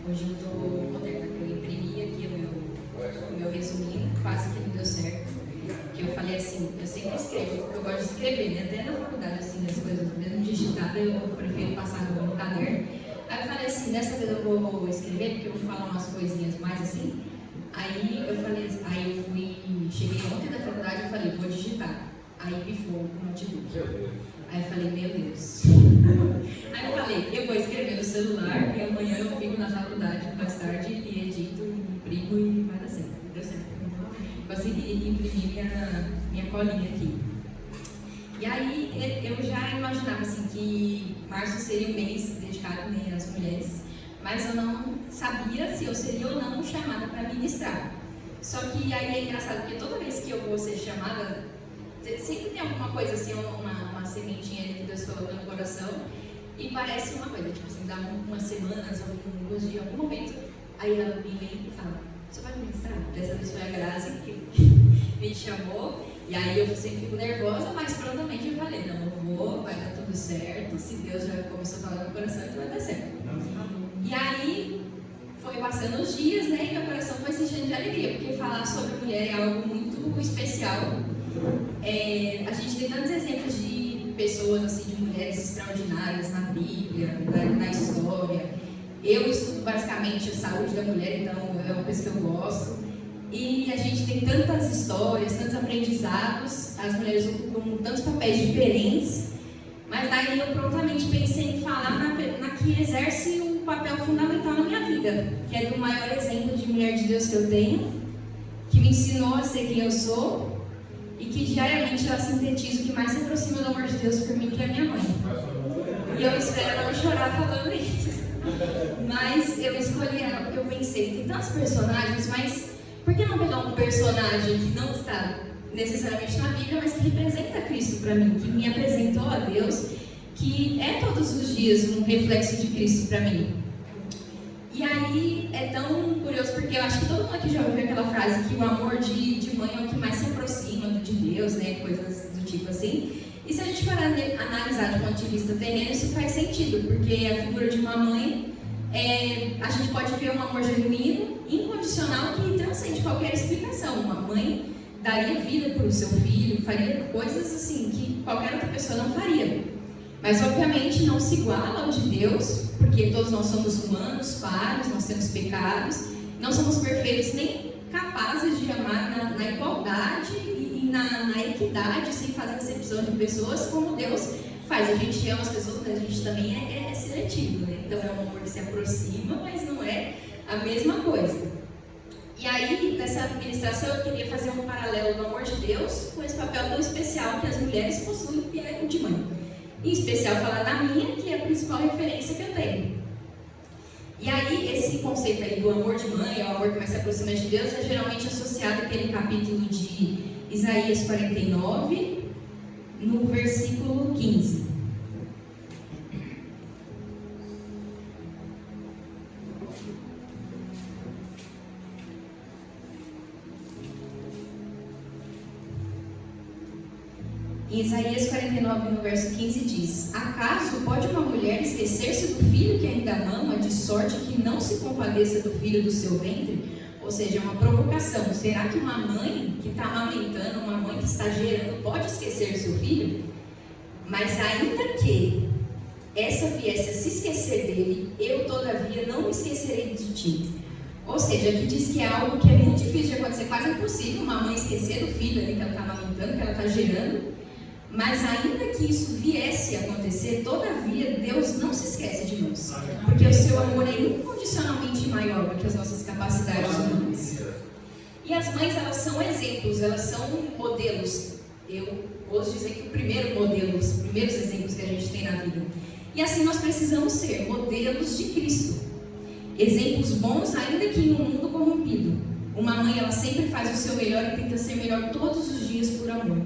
Hoje eu estou moderna, que eu imprimi aqui o meu resuminho, quase que não deu certo. Que eu falei assim, eu sempre escrevo, porque eu gosto de escrever, né? Até na faculdade, assim, as coisas, mesmo digitada, eu prefiro passar no caderno. Aí eu falei assim, dessa vez eu vou escrever, porque eu vou falar umas coisinhas mais assim. Aí eu falei, cheguei ontem da faculdade e falei, vou digitar. Aí pifou o notebook. Aí eu falei, meu Deus. Aí eu falei, eu vou escrever no celular e amanhã eu fico na faculdade mais tarde e edito, imprimo e vai dar certo. Deu certo. Consegui imprimir minha colinha aqui. E aí eu já imaginava assim que março seria um mês dedicado às mulheres, mas eu não sabia se eu seria ou não chamada para ministrar. Só que aí é engraçado, porque toda vez que eu vou ser chamada, sempre tem alguma coisa assim, uma sementinha ali que Deus colocou no coração, e parece uma coisa, tipo assim, dá umas semanas, alguns dias, algum momento, aí ela me vem e fala, você vai ministrar? Dessa vez foi a Grazi que me chamou, e aí eu sempre fico nervosa, mas prontamente eu falei, não, eu vou, vai dar tudo certo, se Deus já começou a falar no coração, então vai dar certo. E aí, foi passando os dias, né, e meu coração foi se enchendo de alegria, porque falar sobre mulher é algo muito especial. A gente tem tantos exemplos de pessoas, assim, de mulheres extraordinárias na Bíblia, na história. Eu estudo basicamente a saúde da mulher, então é uma coisa que eu gosto. E a gente tem tantas histórias, tantos aprendizados, as mulheres ocupam tantos papéis diferentes, mas daí eu prontamente pensei em falar na que exerce um papel fundamental na minha vida, que é do maior exemplo de mulher de Deus que eu tenho, que me ensinou a ser quem eu sou, e que diariamente ela sintetiza o que mais se aproxima do amor de Deus por mim, que é a minha mãe. E eu espero não chorar falando isso. Mas eu escolhi ela porque eu pensei, tem tantos personagens, mas por que não pegar um personagem que não está necessariamente na Bíblia, mas que representa Cristo para mim, que me apresentou a Deus, que é todos os dias um reflexo de Cristo para mim. E aí é tão curioso, porque eu acho que todo mundo aqui já ouviu aquela frase que o amor de mãe é o que mais se aproxima de Deus, né? Coisas do tipo assim. E se a gente for analisar de ponto de vista terreno, isso faz sentido, porque a figura de uma mãe, a gente pode ver um amor genuíno, incondicional, que transcende qualquer explicação. Uma mãe daria vida para o seu filho, faria coisas assim que qualquer outra pessoa não faria. Mas obviamente não se iguala ao de Deus, porque todos nós somos humanos, falhos, nós temos pecados, não somos perfeitos nem capazes de amar na igualdade e na equidade, sem fazer acepção de pessoas, como Deus faz. A gente ama as pessoas, mas a gente também é seletivo, né? Então é um amor que se aproxima, mas não é a mesma coisa. E aí, nessa ministração, eu queria fazer um paralelo do amor de Deus com esse papel tão especial que as mulheres possuem, que é o de mãe. Em especial, falar da minha, que é a principal referência que eu tenho. E aí, esse conceito aí do amor de mãe, o amor que mais se aproxima de Deus, é geralmente associado àquele capítulo de Isaías 49, no versículo 15. Em Isaías 49, no verso 15, diz: acaso pode uma mulher esquecer-se do filho que ainda mama, de sorte que não se compadeça do filho do seu ventre? Ou seja, é uma provocação. Será que uma mãe que está amamentando, uma mãe que está gerando, pode esquecer do seu filho? Mas ainda que essa viesse a se esquecer dele, eu todavia não me esquecerei de ti. Ou seja, aqui diz que é algo que é muito difícil de acontecer, quase impossível uma mãe esquecer do filho ali que ela está amamentando, que ela está gerando. Mas ainda que isso viesse a acontecer, todavia Deus não se esquece de nós, porque o seu amor é incondicionalmente maior do que as nossas capacidades humanas. E as mães, elas são exemplos, elas são modelos. Eu ouso dizer que o primeiro modelo, os primeiros exemplos que a gente tem na vida. E assim nós precisamos ser modelos de Cristo, exemplos bons, ainda que em um mundo corrompido. Uma mãe, ela sempre faz o seu melhor e tenta ser melhor todos os dias por amor.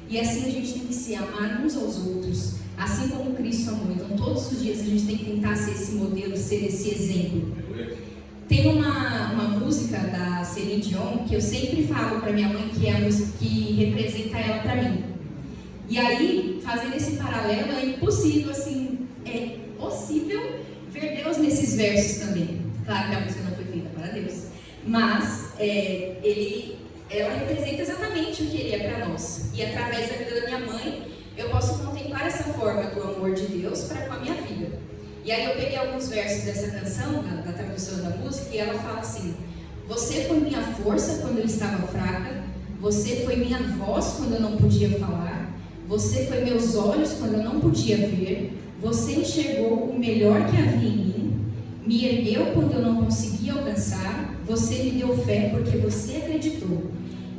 E assim a gente tem que se amar uns aos outros, assim como Cristo amou. Então todos os dias a gente tem que tentar ser esse modelo, ser esse exemplo. Tem uma música da Celine Dion que eu sempre falo para minha mãe, que é a música que representa ela para mim. E aí, fazendo esse paralelo, é impossível, assim, é possível ver Deus nesses versos também. Claro que a música não foi feita para Deus, mas ela representa exatamente o que Ele é para nós. E através da vida da minha mãe, eu posso contemplar essa forma do amor de Deus para com a minha vida. E aí eu peguei alguns versos dessa canção, da tradução da música, e ela fala assim: você foi minha força quando eu estava fraca, você foi minha voz quando eu não podia falar, você foi meus olhos quando eu não podia ver, você enxergou o melhor que havia em mim, me ergueu quando eu não conseguia alcançar, você me deu fé porque você acreditou.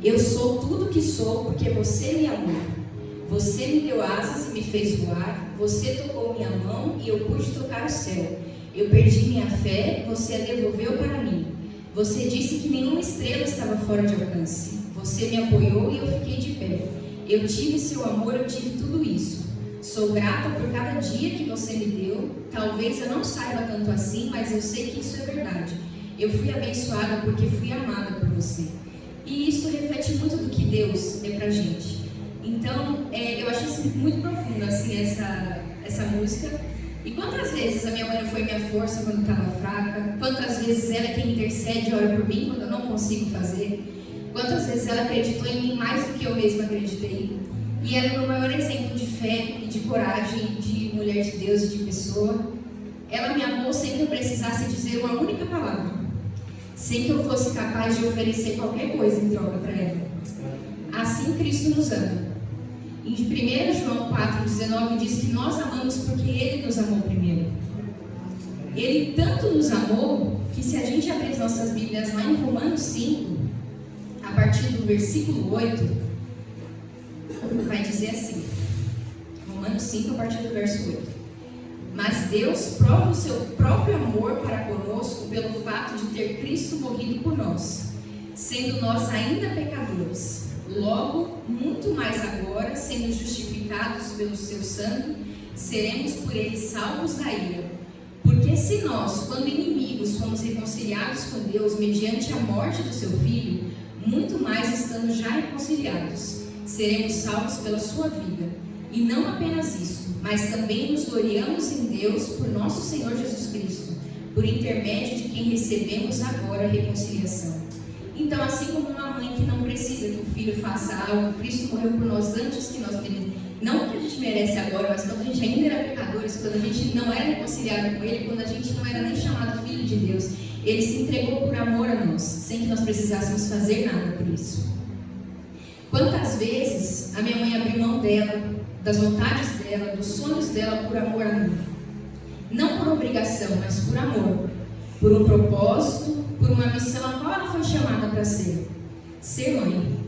Eu sou tudo que sou porque você me amou. Você me deu asas e me fez voar, você tocou minha mão e eu pude tocar o céu. Eu perdi minha fé, você a devolveu para mim. Você disse que nenhuma estrela estava fora de alcance. Você me apoiou e eu fiquei de pé. Eu tive seu amor, eu tive tudo isso. Sou grata por cada dia que você me deu. Talvez eu não saiba tanto assim, mas eu sei que isso é verdade. Eu fui abençoada porque fui amada por você. E isso reflete muito do que Deus é pra gente. Então, eu achei isso muito profundo, assim, essa música. E quantas vezes a minha mãe foi minha força quando estava fraca? Quantas vezes ela é quem intercede e ora por mim quando eu não consigo fazer? Quantas vezes ela acreditou em mim mais do que eu mesma acreditei? E ela é o meu maior exemplo de fé e de coragem, de mulher de Deus e de pessoa. Ela me amou sem que eu precisasse dizer uma única palavra, sem que eu fosse capaz de oferecer qualquer coisa em troca para ela. Assim Cristo nos ama. Em 1 João 4,19 diz que nós amamos porque Ele nos amou primeiro. Ele tanto nos amou que, se a gente abrir as nossas Bíblias lá em Romanos 5, a partir do versículo 8, vai dizer assim, Romanos 5, a partir do verso 8. Mas Deus prova o seu próprio amor para conosco pelo fato de ter Cristo morrido por nós, sendo nós ainda pecadores. Logo, muito mais agora, sendo justificados pelo seu sangue, seremos por ele salvos da ira. Porque se nós, quando inimigos, fomos reconciliados com Deus mediante a morte do seu Filho, muito mais estando já reconciliados, seremos salvos pela sua vida. E não apenas isso, mas também nos gloriamos em Deus por nosso Senhor Jesus Cristo, por intermédio de quem recebemos agora a reconciliação. Então, assim como uma mãe que não precisa que o filho faça algo, Cristo morreu por nós antes que nós merecemos. Não que a gente merece agora, mas quando a gente ainda era pecadores, quando a gente não era reconciliado com Ele, quando a gente não era nem chamado filho de Deus, Ele se entregou por amor a nós, sem que nós precisássemos fazer nada por isso. Quantas vezes a minha mãe abriu mão dela, das vontades dela, dos sonhos dela por amor a mim? Não por obrigação, mas por amor, por um propósito, por uma missão a qual ela foi chamada para ser mãe.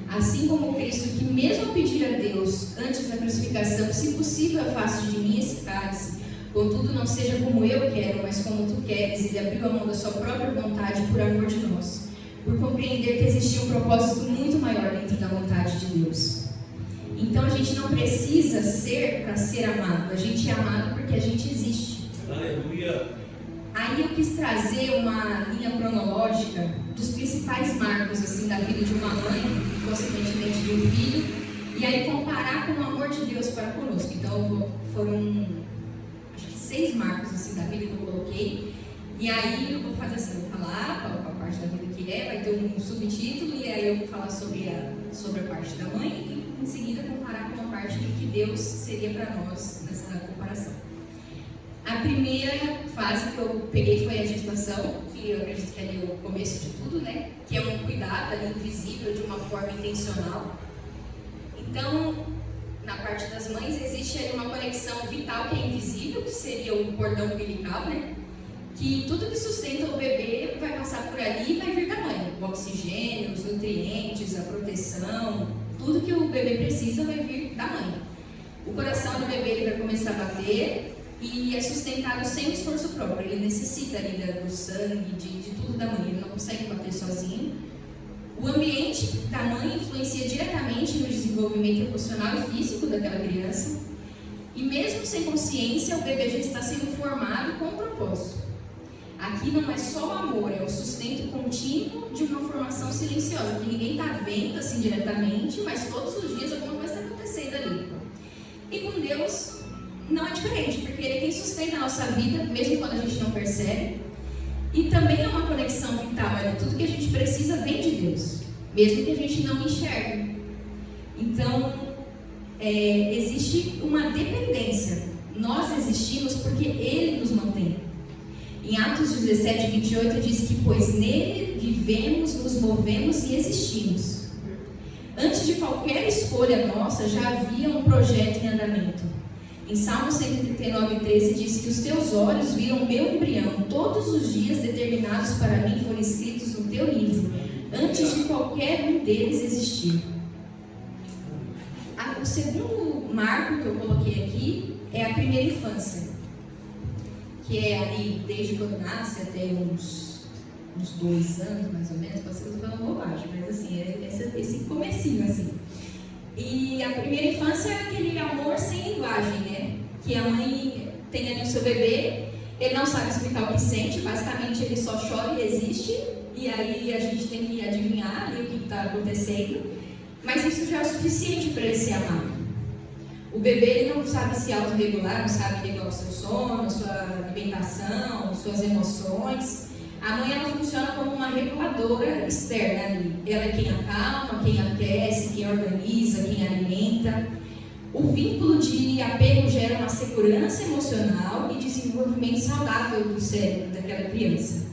Assim como Cristo, que mesmo pedir a Deus antes da crucificação, se possível afaste de mim esse cálice, contudo não seja como eu quero, mas como tu queres, ele abriu a mão da sua própria vontade por amor de nós, por compreender que existia um propósito muito maior dentro da vontade de Deus. Então a gente não precisa ser para ser amado, a gente é amado porque a gente existe. Aleluia! Aí eu quis trazer uma linha cronológica dos principais marcos assim, da vida de uma mãe, consequentemente de um filho, e aí comparar com o amor de Deus para conosco. Então foram, acho que 6 marcos assim, da vida que eu coloquei, e aí eu vou fazer assim, eu vou falar qual a parte da vida que é, vai ter um subtítulo, e aí eu vou falar sobre a parte da mãe, e em seguida comparar com a parte do que Deus seria para nós nessa comparação. A primeira fase que eu peguei foi a gestação, que eu acredito que é ali o começo de tudo, né? Que é um cuidado ali invisível de uma forma intencional. Então, na parte das mães, existe ali uma conexão vital que é invisível, que seria o cordão umbilical, né? Que tudo que sustenta o bebê vai passar por ali e vai vir da mãe. O oxigênio, os nutrientes, a proteção, tudo que o bebê precisa vai vir da mãe. O coração do bebê ele vai começar a bater e é sustentado sem esforço próprio. Ele necessita ali do sangue, de tudo da mãe. Ele não consegue bater sozinho. O ambiente da mãe influencia diretamente no desenvolvimento emocional e físico daquela criança. E mesmo sem consciência, o bebê já está sendo formado com um propósito. Aqui não é só o amor, é o sustento contínuo de uma formação silenciosa, que ninguém está vendo assim diretamente, mas todos os dias alguma coisa está acontecendo ali. E com Deus não é diferente, porque Ele é quem sustenta a nossa vida, mesmo quando a gente não percebe. E também é uma conexão vital, tudo que a gente precisa vem de Deus, mesmo que a gente não enxergue. Então, existe uma dependência. Nós existimos porque Ele nos mantém. Em Atos 17, 28 diz que, pois nele vivemos, nos movemos e existimos. Antes de qualquer escolha nossa, já havia um projeto em andamento. Em Salmo 139, 13 diz que os teus olhos viram meu embrião, todos os dias determinados para mim foram escritos no teu livro, antes de qualquer um deles existir. O segundo marco que eu coloquei aqui é a primeira infância, que é ali desde quando nasce até uns 2 anos, mais ou menos. Pode ser que eu estou falando bobagem, mas assim, esse comecinho assim. E a primeira infância é aquele amor sem linguagem, né? Que a mãe tem ali o seu bebê, ele não sabe explicar o que sente, basicamente ele só chora e existe, e aí a gente tem que adivinhar ali o que está acontecendo, mas isso já é o suficiente para ele se amar. O bebê ele não sabe se autorregular, não sabe regular o seu sono, a sua alimentação, suas emoções. A mãe ela funciona como uma reguladora externa ali. Ela é quem acalma, quem aquece, quem organiza, quem alimenta. O vínculo de apego gera uma segurança emocional e desenvolvimento saudável do cérebro daquela criança.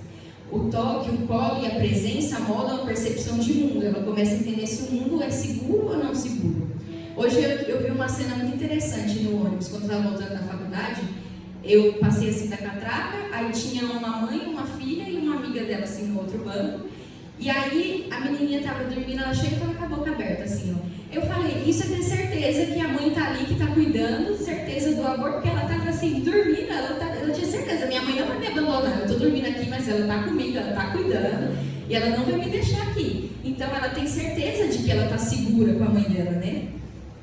O toque, o colo e a presença moldam a percepção de mundo. Ela começa a entender se o mundo é seguro ou não seguro. Hoje eu vi uma cena muito interessante no ônibus, quando eu estava voltando da faculdade. Eu passei assim da catraca, aí tinha uma mãe, uma filha e uma amiga dela assim no outro banco. E aí a menininha estava dormindo, ela chega e estava com a boca aberta assim, ó. Eu falei, isso é ter certeza que a mãe está ali, que está cuidando, certeza do amor, porque ela estava assim, dormindo, eu tinha certeza, minha mãe não vai me abandonar, eu estou dormindo aqui, mas ela está comigo, ela está cuidando, e ela não vai me deixar aqui. Então ela tem certeza de que ela está segura com a mãe dela, né?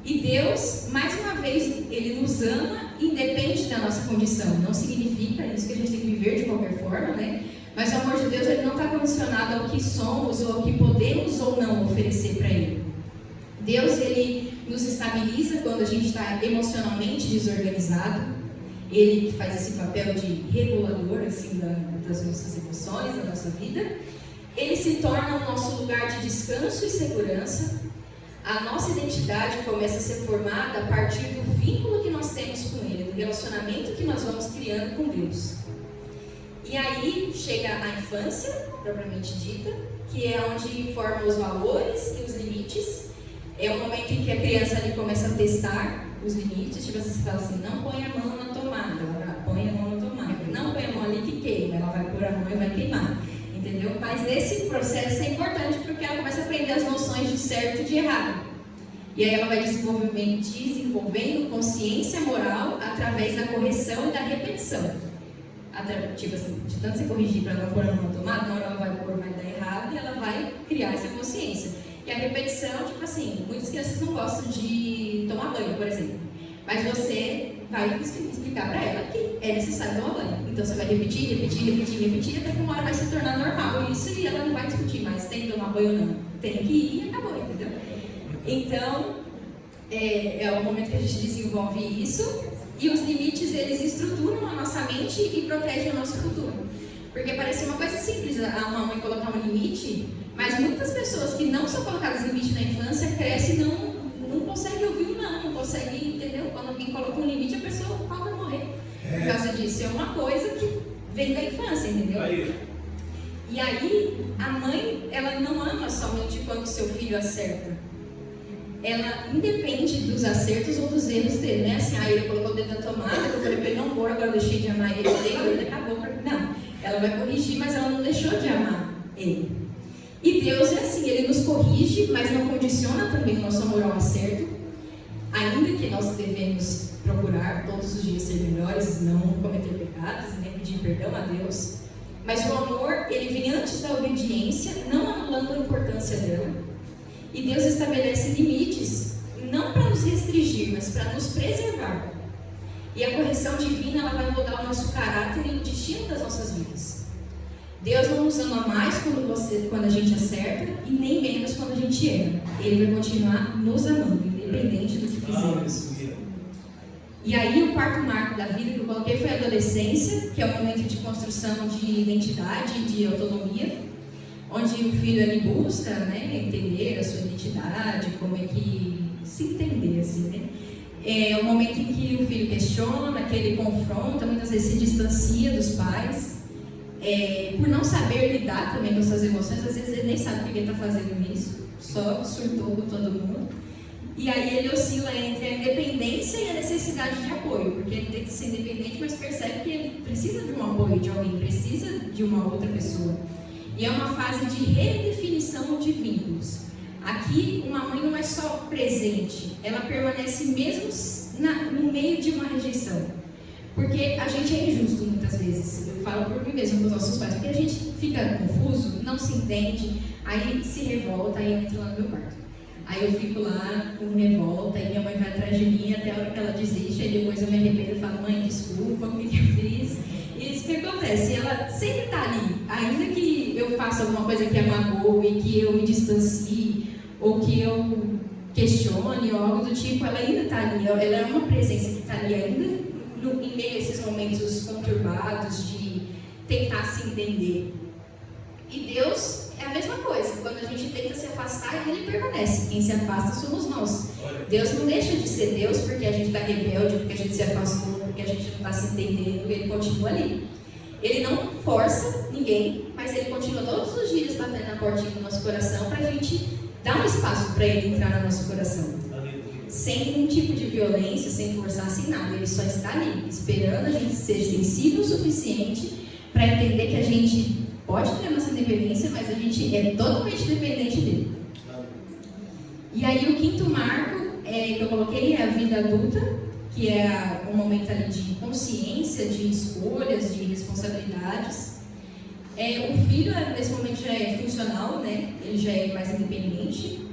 E Deus, mais uma vez, Ele nos ama independente da nossa condição. Não significa isso que a gente tem que viver de qualquer forma, né? Mas o amor de Deus ele não está condicionado ao que somos ou ao que podemos ou não oferecer para Ele. Deus, Ele nos estabiliza quando a gente está emocionalmente desorganizado. Ele faz esse papel de regulador assim, das nossas emoções, da nossa vida. Ele se torna o nosso lugar de descanso e segurança. A nossa identidade começa a ser formada a partir do vínculo que nós temos com Ele, do relacionamento que nós vamos criando com Deus. E aí chega a infância, propriamente dita, que é onde formam os valores e os limites. É o momento em que a criança ali começa a testar os limites. Tipo assim, você fala assim, não põe a mão na tomada, ela põe a mão na tomada. Não põe a mão ali que queima, ela vai pôr a mão e vai queimar. Entendeu? Mas nesse processo é importante porque ela começa a aprender as noções de certo e de errado. E aí ela vai desenvolvendo consciência moral através da correção e da repetição. Tipo assim, de tanto você corrigir para não pôr a mão na tomada, na hora ela vai pôr, vai dar errado e ela vai criar essa consciência. E a repetição, tipo assim, muitas crianças não gostam de tomar banho, por exemplo. Mas você vai explicar para ela que é necessário tomar banho. Então você vai repetir, até que uma hora vai se tornar normal isso e ela não vai discutir mais, tem que tomar banho ou não. Tem que ir e acabou, entendeu? Então, é o momento que a gente desenvolve isso. E os limites, eles estruturam a nossa mente e protegem o nosso futuro. Porque parece uma coisa simples a uma mãe colocar um limite, mas muitas pessoas que não são colocadas limite na infância crescem e não conseguem ouvir um não conseguem, entendeu? Quando alguém coloca um limite, a pessoa falta morrer. Por causa disso, é uma coisa que vem da infância, entendeu? E aí, a mãe, ela não ama somente quando o seu filho acerta. Ela independe dos acertos ou dos erros dele, né? Assim, ele colocou o dedo na tomada, eu falei pra ele não pôr, agora eu deixei de amar ele, ele acabou. Não, ela vai corrigir, mas ela não deixou de amar ele. E Deus é assim, Ele nos corrige, mas não condiciona também o nosso amor ao acerto, ainda que nós devemos procurar todos os dias ser melhores, não cometer pecados, nem pedir perdão a Deus. Mas o amor, ele vem antes da obediência, não anulando a importância dela. E Deus estabelece limites, não para nos restringir, mas para nos preservar. E a correção divina, ela vai mudar o nosso caráter e o destino das nossas vidas. Deus não nos ama mais quando a gente acerta e nem menos quando a gente erra. Ele vai continuar nos amando, independente do que fizermos. E aí o quarto marco da vida que eu coloquei foi a adolescência, que é o momento de construção de identidade, de autonomia, onde o filho ele busca, né, entender a sua identidade, como é que se entender, assim, né? É o momento em que o filho questiona, que ele confronta, muitas vezes se distancia dos pais, por não saber lidar também com suas emoções. Às vezes ele nem sabe por que ele está fazendo isso, só surtou com todo mundo. E aí ele oscila entre a independência e a necessidade de apoio, porque ele tem que ser independente, mas percebe que ele precisa de um apoio de alguém, precisa de uma outra pessoa. E é uma fase de redefinição de vínculos. Aqui, uma mãe não é só presente, ela permanece mesmo no meio de uma rejeição. Porque a gente é injusto muitas vezes, eu falo por mim mesmo, com os nossos pais, porque a gente fica confuso, não se entende, aí se revolta, aí entra lá no meu quarto. Aí eu fico lá com revolta, e minha mãe vai atrás de mim até a hora que ela desiste, aí depois eu me arrependo e falo, mãe, desculpa, o que eu fiz? E isso que acontece, ela sempre está ali, ainda que eu faça alguma coisa que a magoe, que eu me distancie, ou que eu questione, ou algo do tipo, ela ainda está ali, ela é uma presença que está ali ainda, em meio a esses momentos conturbados de tentar se entender. E Deus é a mesma coisa, quando a gente tenta se afastar, Ele permanece, quem se afasta somos nós. Deus não deixa de ser Deus porque a gente está rebelde, porque a gente se afastou, porque a gente não está se entendendo, Ele continua ali. Ele não força ninguém, mas Ele continua todos os dias batendo na portinha do nosso coração para a gente dar um espaço para Ele entrar no nosso coração. Sem nenhum tipo de violência, sem forçar, sem nada. Ele só está ali, esperando a gente ser sensível o suficiente para entender que a gente pode ter a nossa independência, mas a gente é totalmente dependente dele. E aí o quinto marco que eu coloquei é a vida adulta, que é um momento ali de consciência, de escolhas, de responsabilidades. O filho, nesse momento, já é funcional, né? Ele já é mais independente,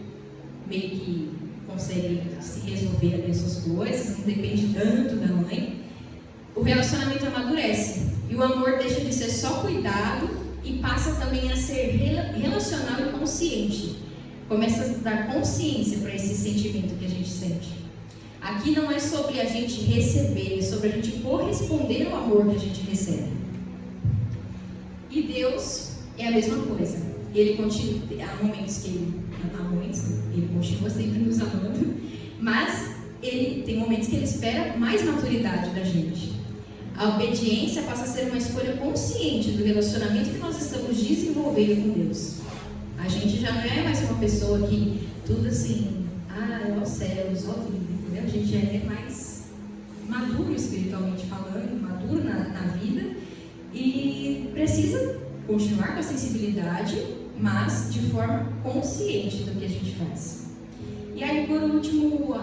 meio que consegue se resolver ali as suas coisas, não depende tanto da mãe. O relacionamento amadurece e o amor deixa de ser só cuidado e passa também a ser relacional e consciente. Começa a dar consciência para esse sentimento que a gente sente. Aqui não é sobre a gente receber, é sobre a gente corresponder ao amor que a gente recebe. E Deus é a mesma coisa. Ele continua, há momentos que ele continua sempre nos amando, mas ele tem momentos que ele espera mais maturidade da gente. A obediência passa a ser uma escolha consciente do relacionamento que nós estamos desenvolvendo com Deus. A gente já não é mais uma pessoa que tudo assim, ó céus, ó vida, entendeu? A gente já é mais maduro espiritualmente falando, maduro na vida e precisa continuar com a sensibilidade, mas de forma consciente do que a gente faz. E aí, por último,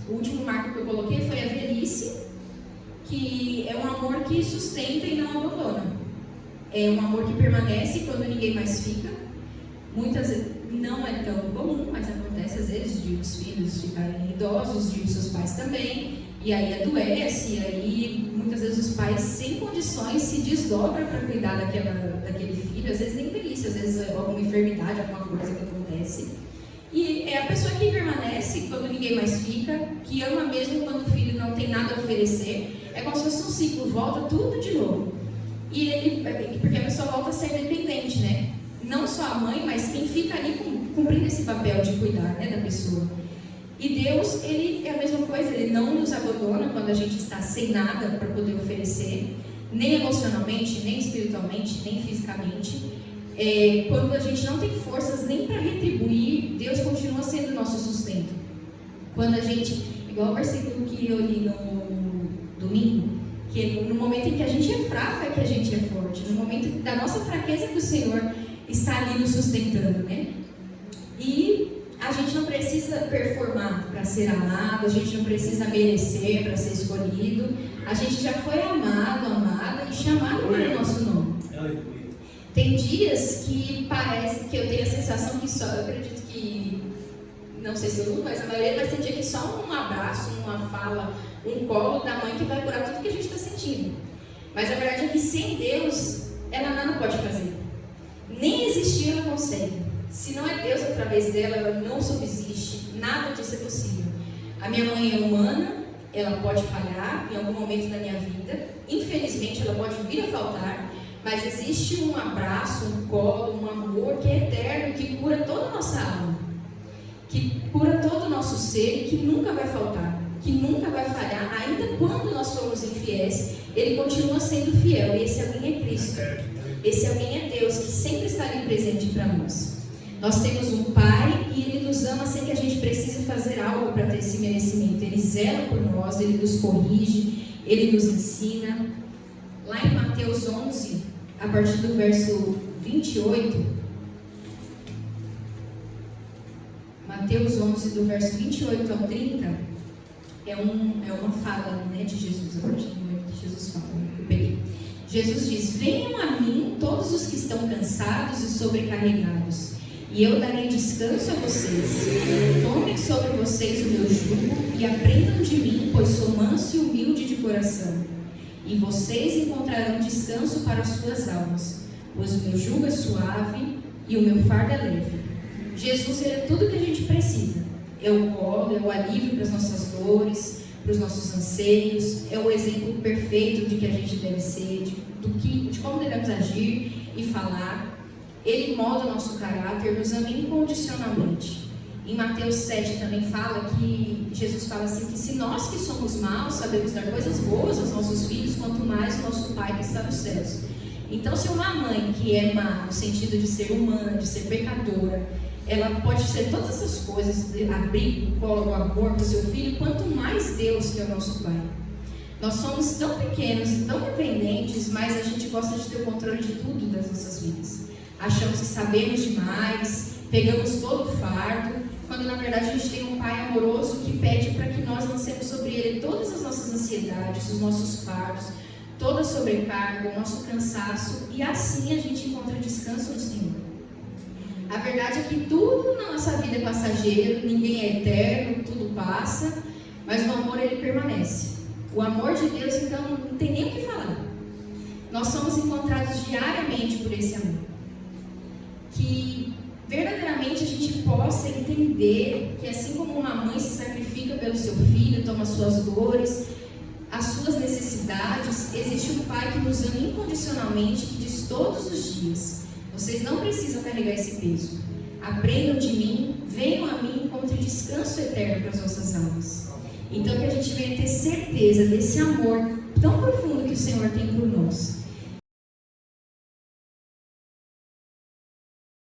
o último marco que eu coloquei foi a velhice, que é um amor que sustenta e não abandona. É um amor que permanece quando ninguém mais fica. Muitas vezes não é tão comum, mas acontece às vezes de os filhos ficarem idosos, de os seus pais também, e aí adoece, e aí muitas vezes os pais sem condições se desdobram para cuidar daquele filho, às vezes nem velhice, às vezes é alguma enfermidade, alguma coisa que acontece. E é a pessoa que permanece quando ninguém mais fica, que ama mesmo quando o filho não tem nada a oferecer. É como se fosse um ciclo, volta tudo de novo. Porque a pessoa volta a ser dependente, né? Não só a mãe, mas quem fica ali cumprindo esse papel de cuidar, né, da pessoa. E Deus, Ele é a mesma coisa, Ele não nos abandona quando a gente está sem nada para poder oferecer, nem emocionalmente, nem espiritualmente, nem fisicamente. Quando a gente não tem forças nem para retribuir, Deus continua sendo o nosso sustento. Quando a gente, igual o versículo que eu li no domingo, que no momento em que a gente é fraco é que a gente é forte, no momento da nossa fraqueza que o Senhor está ali nos sustentando, né? E a gente não precisa performar para ser amado, a gente não precisa merecer para ser escolhido, a gente já foi amado, amada e chamado pelo nosso nome. Tem dias que parece que eu tenho a sensação que só, eu acredito que, não sei se eu, mas a maioria vai sentir que só um abraço, uma fala, um colo da mãe que vai curar tudo que a gente está sentindo. Mas a verdade é que sem Deus, ela nada pode fazer. Nem existir ela consegue. Se não é Deus através dela, ela não subsiste, nada disso é possível. A minha mãe é humana, ela pode falhar em algum momento da minha vida, infelizmente ela pode vir a faltar, mas existe um abraço, um colo, um amor que é eterno, que cura toda a nossa alma, que cura todo o nosso ser e que nunca vai faltar, que nunca vai falhar, ainda quando nós formos infiéis, Ele continua sendo fiel, e esse alguém é Cristo, esse alguém é Deus, que sempre está ali presente para nós. Nós temos um Pai e Ele nos ama sem que a gente precise fazer algo para ter esse merecimento. Ele zela por nós, Ele nos corrige, Ele nos ensina. Lá em Mateus 11, a partir do verso 28, Mateus 11, do verso 28 ao 30, é uma fala, né, de Jesus, a partir do momento que Jesus fala, eu peguei. Jesus diz: venham a mim todos os que estão cansados e sobrecarregados, e eu darei descanso a vocês. Tomem sobre vocês o meu jugo e aprendam de mim, pois sou manso e humilde de coração, e vocês encontrarão descanso para as suas almas, pois o meu jugo é suave e o meu fardo é leve. Jesus, Ele é tudo que a gente precisa. É o colo, é o alívio para as nossas dores, para os nossos anseios, é o exemplo perfeito de que a gente deve ser, de como devemos agir e falar. Ele molda o nosso caráter, nos ama incondicionalmente. Em Mateus 7 também fala que Jesus fala assim, que se nós que somos maus sabemos dar coisas boas aos nossos filhos, quanto mais o nosso Pai que está nos céus. Então, se uma mãe que é má, no sentido de ser humana, de ser pecadora, ela pode ser todas essas coisas, abrir o colo, o amor para o seu filho, quanto mais Deus, que é o nosso Pai. Nós somos tão pequenos e tão dependentes, mas a gente gosta de ter o controle de tudo das nossas vidas. Achamos que sabemos demais, pegamos todo o fardo, quando na verdade a gente tem um Pai amoroso que pede para que nós lancemos sobre Ele todas as nossas ansiedades, os nossos fardos, toda a sobrecarga, o nosso cansaço, e assim a gente encontra descanso no Senhor. A verdade é que tudo na nossa vida é passageiro, ninguém é eterno, tudo passa, mas o amor, ele permanece. O amor de Deus, então, não tem nem o que falar. Nós somos encontrados diariamente por esse amor. Que verdadeiramente a gente possa entender que assim como uma mãe se sacrifica pelo seu filho, toma suas dores, as suas necessidades, existe um Pai que nos ama incondicionalmente, que diz todos os dias: vocês não precisam carregar esse peso. Aprendam de mim, venham a mim e encontrem descanso eterno para as vossas almas. Então que a gente venha ter certeza desse amor tão profundo que o Senhor tem por nós.